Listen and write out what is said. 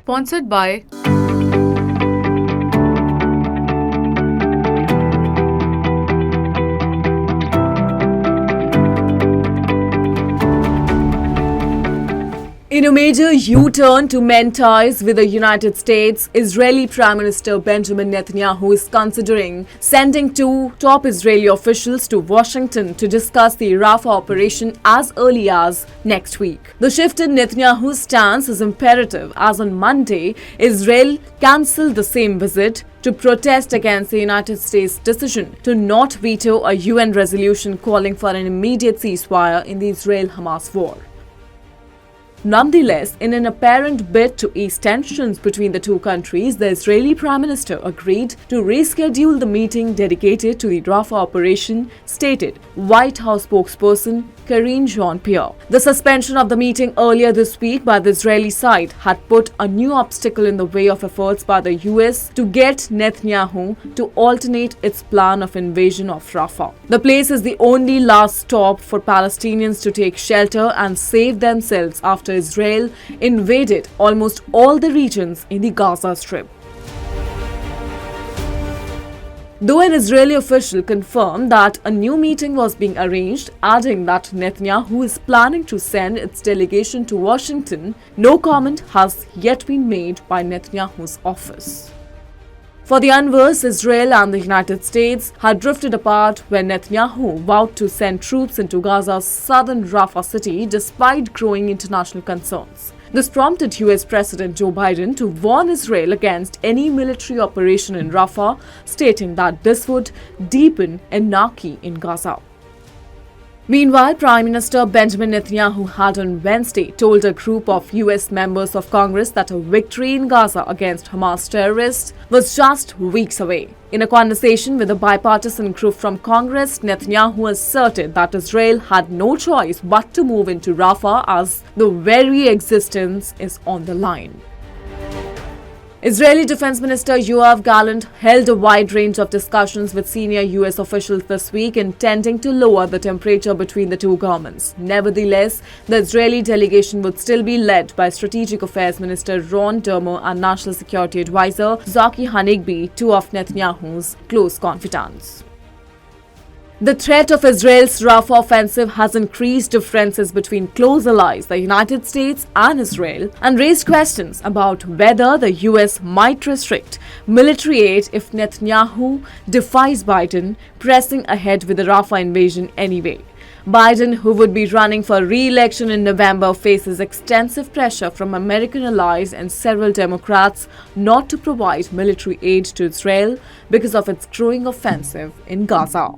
Sponsored by In a major U-turn to mend ties with the United States, Israeli Prime Minister Benjamin Netanyahu is considering sending two top Israeli officials to Washington to discuss the Rafah operation as early as next week. The shift in Netanyahu's stance is imperative as on Monday, Israel cancelled the same visit to protest against the United States' decision to not veto a UN resolution calling for an immediate ceasefire in the Israel-Hamas war. Nonetheless, in an apparent bid to ease tensions between the two countries, the Israeli Prime Minister agreed to reschedule the meeting dedicated to the Rafah operation, stated White House spokesperson Karine Jean-Pierre. The suspension of the meeting earlier this week by the Israeli side had put a new obstacle in the way of efforts by the US to get Netanyahu to alternate its plan of invasion of Rafah. The place is the only last stop for Palestinians to take shelter and save themselves after Israel invaded almost all the regions in the Gaza Strip. Though an Israeli official confirmed that a new meeting was being arranged, adding that Netanyahu is planning to send its delegation to Washington, no comment has yet been made by Netanyahu's office. For the unversed, Israel and the United States had drifted apart when Netanyahu vowed to send troops into Gaza's southern Rafah city despite growing international concerns. This prompted US President Joe Biden to warn Israel against any military operation in Rafah, stating that this would deepen anarchy in Gaza. Meanwhile, Prime Minister Benjamin Netanyahu had on Wednesday told a group of US members of Congress that a victory in Gaza against Hamas terrorists was just weeks away. In a conversation with a bipartisan group from Congress, Netanyahu asserted that Israel had no choice but to move into Rafah as the very existence is on the line. Israeli Defense Minister Yoav Gallant held a wide range of discussions with senior US officials this week, intending to lower the temperature between the two governments. Nevertheless, the Israeli delegation would still be led by Strategic Affairs Minister Ron Dermer and National Security Advisor Zaki Hanegbi, two of Netanyahu's close confidants. The threat of Israel's Rafah offensive has increased differences between close allies, the United States and Israel, and raised questions about whether the US might restrict military aid if Netanyahu defies Biden, pressing ahead with the Rafah invasion anyway. Biden, who would be running for re-election in November, faces extensive pressure from American allies and several Democrats not to provide military aid to Israel because of its growing offensive in Gaza.